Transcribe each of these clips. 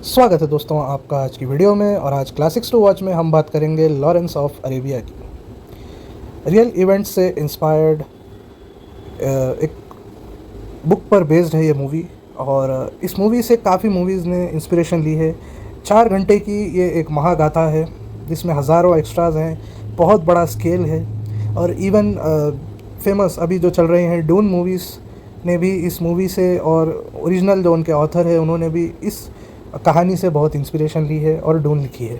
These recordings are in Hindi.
स्वागत है दोस्तों आपका आज की वीडियो में। और आज क्लासिक्स टू वॉच में हम बात करेंगे लॉरेंस ऑफ अरेबिया की। रियल इवेंट्स से इंस्पायर्ड एक बुक पर बेस्ड है ये मूवी। और इस मूवी से काफ़ी मूवीज़ ने इंस्पिरेशन ली है। 4 घंटे की ये एक महागाथा है जिसमें हज़ारों एक्स्ट्राज हैं, बहुत बड़ा स्केल है। और इवन फेमस अभी जो चल रहे हैं डून मूवीज़ ने भी इस मूवी से, और ओरिजिनल जो उनके ऑथर है उन्होंने भी इस कहानी से बहुत इंस्पिरेशन ली है और डून लिखी है।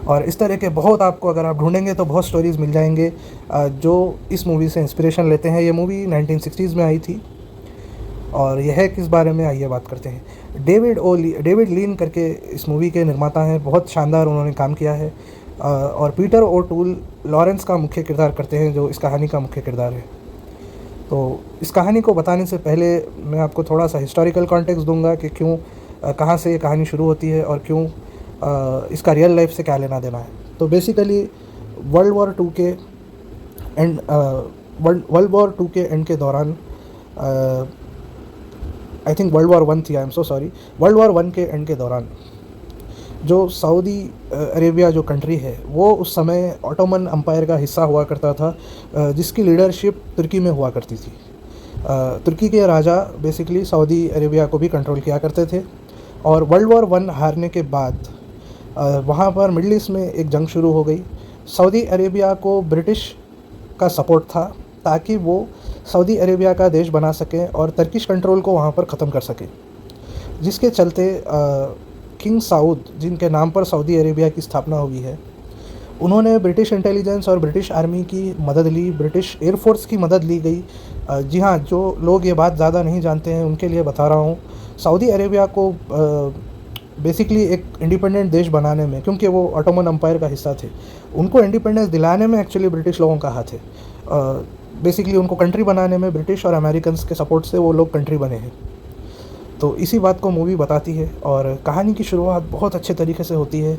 और इस तरह के बहुत आपको अगर आप ढूंढेंगे तो बहुत स्टोरीज़ मिल जाएंगे जो इस मूवी से इंस्पिरेशन लेते हैं। ये मूवी 1960s में आई थी। और यह है किस बारे में, आइए बात करते हैं। डेविड लीन करके इस मूवी के निर्माता हैं, बहुत शानदार उन्होंने काम किया है। और पीटर ओटूल लॉरेंस का मुख्य किरदार करते हैं, जो इस कहानी का मुख्य किरदार है। तो इस कहानी को बताने से पहले मैं आपको थोड़ा सा हिस्टोरिकल कॉन्टेक्स्ट दूंगा कि क्यों, कहाँ से ये कहानी शुरू होती है और क्यों इसका रियल लाइफ से क्या लेना देना है। तो बेसिकली वर्ल्ड वॉर टू के एंड वर्ल्ड वॉर टू के एंड के दौरान, I think world war one थी, I am so sorry, world war one के एंड के दौरान जो सऊदी अरेबिया जो कंट्री है वो उस समय ऑटोमन अम्पायर का हिस्सा हुआ करता था, जिसकी लीडरशिप तुर्की में हुआ करती थी। तुर्की के राजा बेसिकली सऊदी अरेबिया को भी कंट्रोल किया करते थे। और वर्ल्ड वॉर वन हारने के बाद वहाँ पर मिडल ईस्ट में एक जंग शुरू हो गई। सऊदी अरेबिया को ब्रिटिश का सपोर्ट था ताकि वो सऊदी अरेबिया का देश बना सकें और टर्किश कंट्रोल को वहाँ पर ख़त्म कर सकें, जिसके चलते किंग साउद, जिनके नाम पर सऊदी अरेबिया की स्थापना हुई है, उन्होंने ब्रिटिश इंटेलिजेंस और ब्रिटिश आर्मी की मदद ली, ब्रिटिश एयरफोर्स की मदद ली गई। जी हाँ, जो लोग ये बात ज़्यादा नहीं जानते हैं उनके लिए बता रहा हूँ। सऊदी अरेबिया को बेसिकली एक इंडिपेंडेंट देश बनाने में, क्योंकि वो ऑटोमन अम्पायर का हिस्सा थे, उनको इंडिपेंडेंस दिलाने में एक्चुअली ब्रिटिश लोगों का हाथ है। बेसिकली उनको कंट्री बनाने में ब्रिटिश और अमेरिकन्स के सपोर्ट से वो लोग कंट्री बने हैं। तो इसी बात को मूवी बताती है। और कहानी की शुरुआत बहुत अच्छे तरीके से होती है।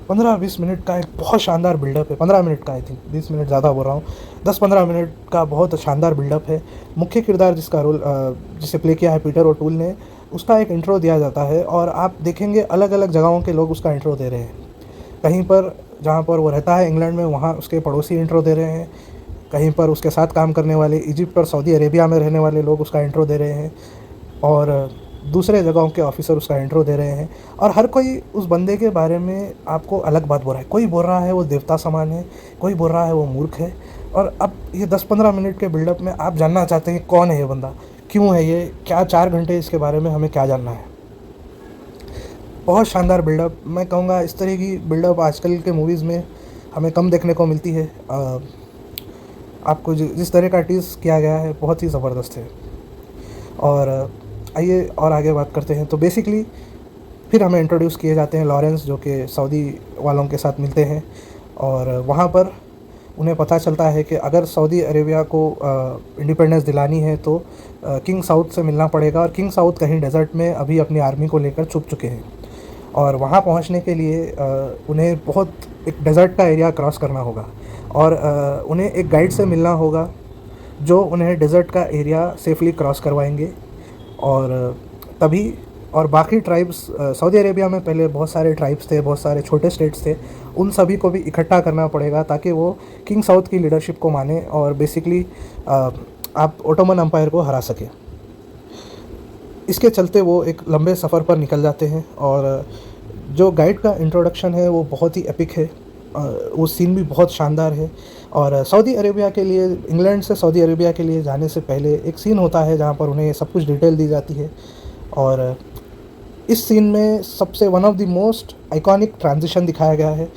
15-20 मिनट का एक बहुत शानदार बिल्डअप है। 15 मिनट का, आई थिंक 20 मिनट ज़्यादा बोल रहा हूँ, 10-15 मिनट का बहुत शानदार बिल्डअप है। मुख्य किरदार जिसका रोल जिसे प्ले किया है पीटर ओटूल ने, उसका एक इंट्रो दिया जाता है। और आप देखेंगे अलग अलग जगहों के लोग उसका इंट्रो दे रहे हैं। कहीं पर जहाँ पर वो रहता है इंग्लैंड में, वहाँ उसके पड़ोसी इंट्रो दे रहे हैं। कहीं पर उसके साथ काम करने वाले इजिप्ट और सऊदी अरेबिया में रहने वाले लोग उसका इंट्रो दे रहे हैं। और दूसरे जगहों के ऑफिसर उसका इंट्रो दे रहे हैं। और हर कोई उस बंदे के बारे में आपको अलग बात बोल रहा है। कोई बोल रहा है वो देवता समान है, कोई बोल रहा है वो मूर्ख है। और अब ये 10-15 मिनट के बिल्डअप में आप जानना चाहते हैं कौन है ये बंदा, क्यों है ये, क्या 4 घंटे इसके बारे में हमें क्या जानना है। बहुत शानदार बिल्डअप, मैं कहूँगा इस तरह की बिल्डअप आजकल के मूवीज़ में हमें कम देखने को मिलती है। आपको जिस तरह का टीज़ किया गया है बहुत ही ज़बरदस्त है। और आइए और आगे बात करते हैं। तो बेसिकली फिर हमें इंट्रोड्यूस किए जाते हैं लॉरेंस, जो कि सऊदी वालों के साथ मिलते हैं। और वहाँ पर उन्हें पता चलता है कि अगर सऊदी अरेबिया को इंडिपेंडेंस दिलानी है तो किंग साउद से मिलना पड़ेगा। और किंग साउद कहीं डेजर्ट में अभी अपनी आर्मी को लेकर छुप चुके हैं। और वहाँ पहुँचने के लिए उन्हें बहुत एक डेजर्ट का एरिया क्रॉस करना होगा। और उन्हें एक गाइड से मिलना होगा जो उन्हें डेजर्ट का एरिया सेफली क्रॉस करवाएंगे। और तभी, और बाकी ट्राइब्स, सऊदी अरेबिया में पहले बहुत सारे ट्राइब्स थे, बहुत सारे छोटे स्टेट्स थे, उन सभी को भी इकट्ठा करना पड़ेगा ताकि वो किंग साउद की लीडरशिप को माने और बेसिकली आप ऑटोमन अम्पायर को हरा सके। इसके चलते वो एक लंबे सफ़र पर निकल जाते हैं। और जो गाइड का इंट्रोडक्शन है वो बहुत ही एपिक है। वो सीन भी बहुत शानदार है। और सऊदी अरेबिया के लिए, इंग्लैंड से सऊदी अरेबिया के लिए जाने से पहले एक सीन होता है जहाँ पर उन्हें सब कुछ डिटेल दी जाती है। और इस सीन में सबसे one of the most iconic transition दिखाया गया है।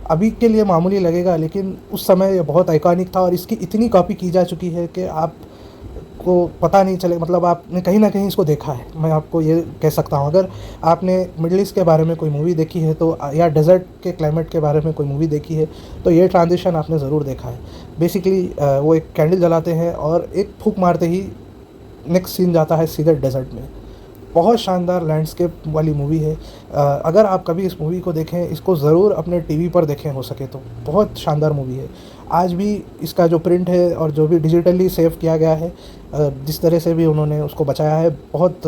अभी के लिए मामूली लगेगा लेकिन उस समय ये बहुत आइकॉनिक था। और इसकी इतनी कॉपी की जा चुकी है कि आपको पता नहीं चले, मतलब आपने कहीं ना कहीं इसको देखा है। मैं आपको ये कह सकता हूँ, अगर आपने मिडल ईस्ट के बारे में कोई मूवी देखी है तो, या डेजर्ट के क्लाइमेट के बारे में कोई मूवी देखी है तो ये ट्रांजिशन आपने ज़रूर देखा है। बेसिकली वो एक कैंडल जलाते हैं और एक फूंक मारते ही नेक्स्ट सीन जाता है सीधे डेजर्ट में। बहुत शानदार लैंडस्केप वाली मूवी है। अगर आप कभी इस मूवी को देखें, इसको ज़रूर अपने टीवी पर देखें हो सके तो। बहुत शानदार मूवी है। आज भी इसका जो प्रिंट है और जो भी डिजिटली सेव किया गया है, जिस तरह से भी उन्होंने उसको बचाया है, बहुत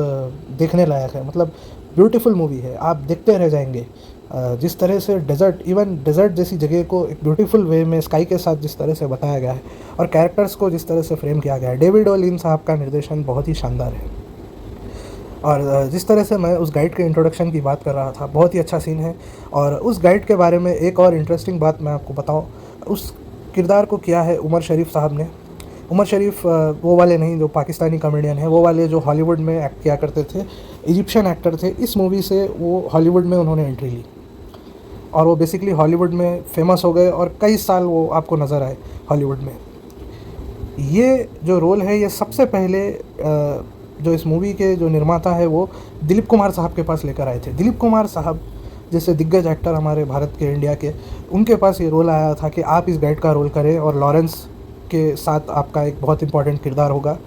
देखने लायक है। मतलब ब्यूटीफुल मूवी है, आप देखते रह जाएंगे। जिस तरह से डेजर्ट जैसी जगह को एक ब्यूटीफुल वे में स्काई के साथ जिस तरह से बताया गया है और कैरेक्टर्स को जिस तरह से फ्रेम किया गया है, डेविड ओ लिन साहब का निर्देशन बहुत ही शानदार है। और जिस तरह से मैं उस गाइड के इंट्रोडक्शन की बात कर रहा था, बहुत ही अच्छा सीन है। और उस गाइड के बारे में एक और इंटरेस्टिंग बात मैं आपको बताऊं, उस किरदार को किया है उमर शरीफ साहब ने। उमर शरीफ वो वाले नहीं जो पाकिस्तानी कॉमेडियन है, वो वाले जो हॉलीवुड में एक्ट किया करते थे, इजिप्शियन एक्टर थे। इस मूवी से वो हॉलीवुड में उन्होंने एंट्री ली और वो बेसिकली हॉलीवुड में फेमस हो गए और कई साल वो आपको नज़र आए हॉलीवुड में। ये जो रोल है, ये सबसे पहले जो इस मूवी के जो निर्माता है वो दिलीप कुमार साहब के पास लेकर आए थे। दिलीप कुमार साहब जैसे दिग्गज एक्टर हमारे भारत के, इंडिया के, उनके पास ये रोल आया था कि आप इस गाइड का रोल करें और लॉरेंस के साथ आपका एक बहुत इंपॉर्टेंट किरदार होगा।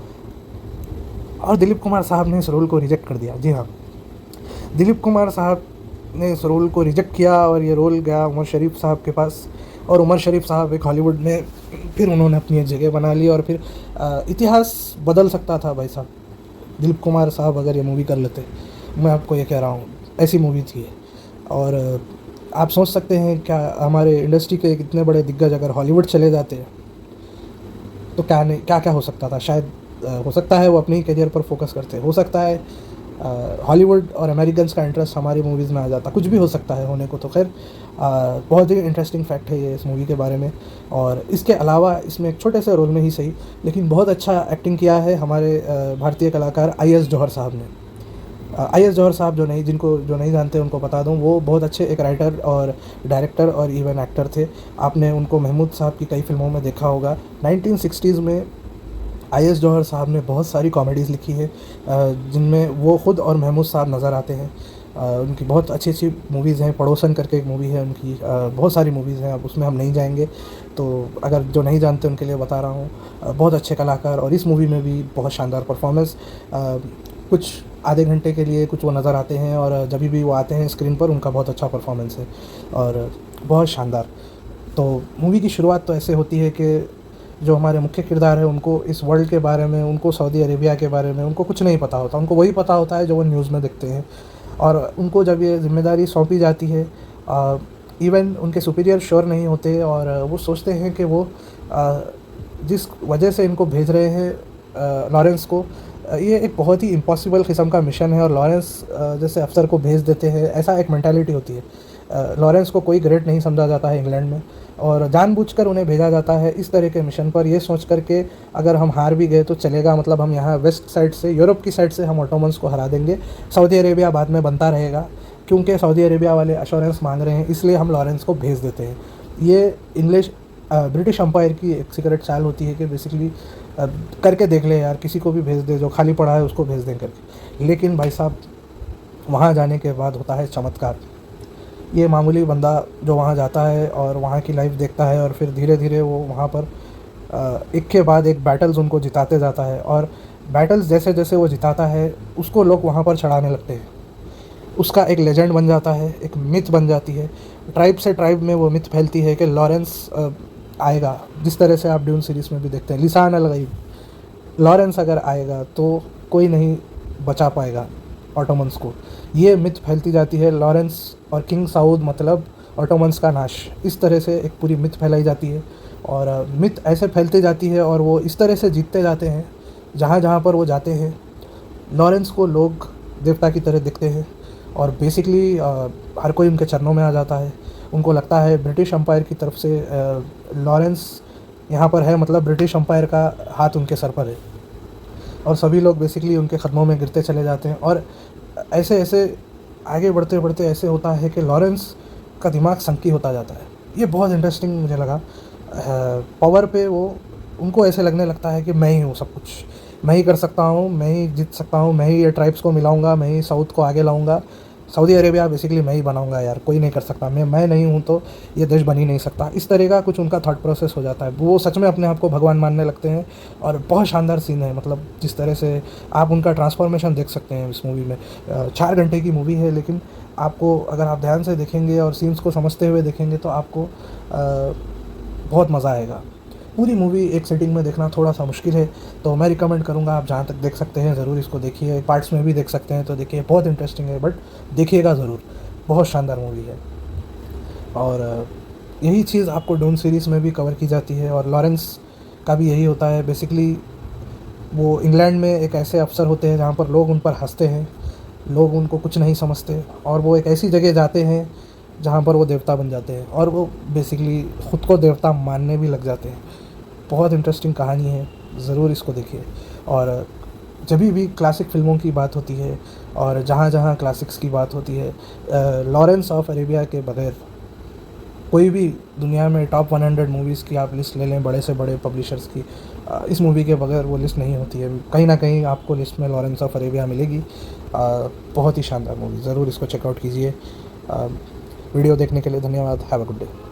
और दिलीप कुमार साहब ने इस रोल को रिजेक्ट कर दिया। जी हाँ, दिलीप कुमार साहब ने इस रोल को रिजेक्ट किया और ये रोल गया उमर शरीफ साहब के पास। और उमर शरीफ साहब एक हॉलीवुड में फिर उन्होंने अपनी एक जगह बना ली और फिर इतिहास बदल सकता था भाई साहब। दिलीप कुमार साहब अगर ये मूवी कर लेते, मैं आपको ये कह रहा हूँ, ऐसी मूवी थी। और आप सोच सकते हैं क्या हमारे इंडस्ट्री के इतने बड़े दिग्गज अगर हॉलीवुड चले जाते हैं तो क्या नहीं, क्या क्या हो सकता था। शायद हो सकता है वो अपने ही करियर पर फोकस करते, हो सकता है हॉलीवुड और अमेरिकन्स का इंटरेस्ट हमारी मूवीज़ में आ जाता, कुछ भी हो सकता है होने को। तो खैर बहुत ही इंटरेस्टिंग फैक्ट है ये इस मूवी के बारे में। और इसके अलावा इसमें एक छोटे से रोल में ही सही लेकिन बहुत अच्छा एक्टिंग किया है हमारे भारतीय कलाकार आई.एस. जौहर साहब ने। आई.एस. जौहर साहब जो नहीं जानते उनको बता दूं, वो बहुत अच्छे एक राइटर और डायरेक्टर और इवन एक्टर थे। आपने उनको महमूद साहब की कई फिल्मों में देखा होगा। 1960s में आई.एस. जौहर साहब ने बहुत सारी कॉमेडीज़ लिखी है जिनमें वो ख़ुद और महमूद साहब नज़र आते हैं। उनकी बहुत अच्छी अच्छी मूवीज़ हैं। पड़ोसन करके एक मूवी है उनकी, बहुत सारी मूवीज़ हैं, अब उसमें हम नहीं जाएंगे। तो अगर जो नहीं जानते उनके लिए बता रहा हूँ, बहुत अच्छे कलाकार और इस मूवी में भी बहुत शानदार परफॉर्मेंस। कुछ आधे घंटे के लिए कुछ वो नज़र आते हैं और जब भी वो आते हैं स्क्रीन पर उनका बहुत अच्छा परफॉर्मेंस है और बहुत शानदार। तो मूवी की शुरुआत तो ऐसे होती है कि जो हमारे मुख्य किरदार है उनको इस वर्ल्ड के बारे में, उनको सऊदी अरेबिया के बारे में उनको कुछ नहीं पता होता। उनको वही पता होता है जो वो न्यूज़ में देखते हैं। और उनको जब ये ज़िम्मेदारी सौंपी जाती है, इवन उनके सुपीरियर श्योर नहीं होते और वो सोचते हैं कि वो जिस वजह से इनको भेज रहे हैं लॉरेंस को, ये एक बहुत ही इम्पॉसिबल किस्म का मिशन है और लॉरेंस जैसे अफसर को भेज देते हैं, ऐसा एक मेंटालिटी होती है। लॉरेंस को कोई ग्रेट नहीं समझा जाता है इंग्लैंड में और जानबूझकर उन्हें भेजा जाता है इस तरह के मिशन पर, ये सोच कर के अगर हम हार भी गए तो चलेगा, मतलब हम यहाँ वेस्ट साइड से, यूरोप की साइड से हम ऑटोमन्स को हरा देंगे, सऊदी अरेबिया बाद में बनता रहेगा। क्योंकि सऊदी अरेबिया वाले अश्योरेंस मांग रहे हैं इसलिए हम लॉरेंस को भेज देते हैं। ये ब्रिटिश अम्पायर की एक सीक्रेट चाल होती है कि बेसिकली करके देख ले यार, किसी को भी भेज दे, जो खाली पड़ा है उसको भेज दें करके। लेकिन भाई साहब वहाँ जाने के बाद होता है चमत्कार। ये मामूली बंदा जो वहाँ जाता है और वहाँ की लाइफ देखता है और फिर धीरे धीरे वो वहाँ पर एक के बाद एक बैटल्स उनको जिताते जाता है और बैटल्स जैसे जैसे वो जिताता है उसको लोग वहाँ पर चढ़ाने लगते हैं। उसका एक लेजेंड बन जाता है, एक मिथ बन जाती है। ट्राइब से ट्राइब में वो मिथ फैलती है कि लॉरेंस आएगा, जिस तरह से आप ड्यून सीरीज़ में भी देखते हैं, लिसान अल गैब, लॉरेंस अगर आएगा तो कोई नहीं बचा पाएगा ऑटोमन्स को। ये मिथ फैलती जाती है, लॉरेंस और किंग साउद मतलब ऑटोमन्स का नाश, इस तरह से एक पूरी मिथ फैलाई जाती है और मिथ ऐसे फैलती जाती है और वो इस तरह से जीतते जाते हैं। जहाँ जहाँ पर वो जाते हैं लॉरेंस को लोग देवता की तरह दिखते हैं और बेसिकली हर कोई उनके चरणों में आ जाता है। उनको लगता है ब्रिटिश अम्पायर की तरफ से लॉरेंस यहाँ पर है, मतलब ब्रिटिश अम्पायर का हाथ उनके सर पर है और सभी लोग बेसिकली उनके कदमों में गिरते चले जाते हैं। और ऐसे ऐसे आगे बढ़ते बढ़ते ऐसे होता है कि लॉरेंस का दिमाग संकी होता जाता है। ये बहुत इंटरेस्टिंग मुझे लगा। पावर पे वो उनको ऐसे लगने लगता है कि मैं ही हूँ सब कुछ, मैं ही कर सकता हूँ, मैं ही जीत सकता हूँ, मैं ही ये ट्राइब्स को मिलाऊंगा, मैं ही साउथ को आगे लाऊंगा, सऊदी अरेबिया बेसिकली मैं ही बनाऊंगा यार, कोई नहीं कर सकता, मैं नहीं हूँ तो ये देश बन ही नहीं सकता। इस तरह का कुछ उनका थॉट प्रोसेस हो जाता है। वो सच में अपने आप को भगवान मानने लगते हैं और बहुत शानदार सीन है। मतलब जिस तरह से आप उनका ट्रांसफॉर्मेशन देख सकते हैं इस मूवी में। 4 घंटे की मूवी है लेकिन आपको अगर आप ध्यान से देखेंगे और सीन्स को समझते हुए देखेंगे तो आपको बहुत मज़ा आएगा। पूरी मूवी एक सिटिंग में देखना थोड़ा सा मुश्किल है, तो मैं रिकमेंड करूँगा आप जहाँ तक देख सकते हैं ज़रूर इसको देखिए, पार्ट्स में भी देख सकते हैं तो देखिए, बहुत इंटरेस्टिंग है, बट देखिएगा ज़रूर, बहुत शानदार मूवी है। और यही चीज़ आपको डून सीरीज़ में भी कवर की जाती है, और लॉरेंस का भी यही होता है बेसिकली। वो इंग्लैंड में एक ऐसे अफ़सर होते हैं जहाँ पर लोग उन पर हँसते हैं, लोग उनको कुछ नहीं समझते, और वो एक ऐसी जगह जाते हैं जहाँ पर वो देवता बन जाते हैं, और वो बेसिकली ख़ुद को देवता मानने भी लग जाते हैं। बहुत इंटरेस्टिंग कहानी है, ज़रूर इसको देखिए। और जब भी क्लासिक फ़िल्मों की बात होती है और जहाँ-जहाँ क्लासिक्स की बात होती है, लॉरेंस ऑफ अरेबिया के बगैर कोई भी दुनिया में टॉप 100 मूवीज़ की आप लिस्ट ले लें, बड़े से बड़े पब्लिशर्स की, इस मूवी के बगैर वो लिस्ट नहीं होती है। कहीं न कहीं आपको लिस्ट में लॉरेंस ऑफ अरेबिया मिलेगी। बहुत ही शानदार मूवी, ज़रूर इसको चेकआउट कीजिए। वीडियो देखने के लिए धन्यवाद। Have a good day.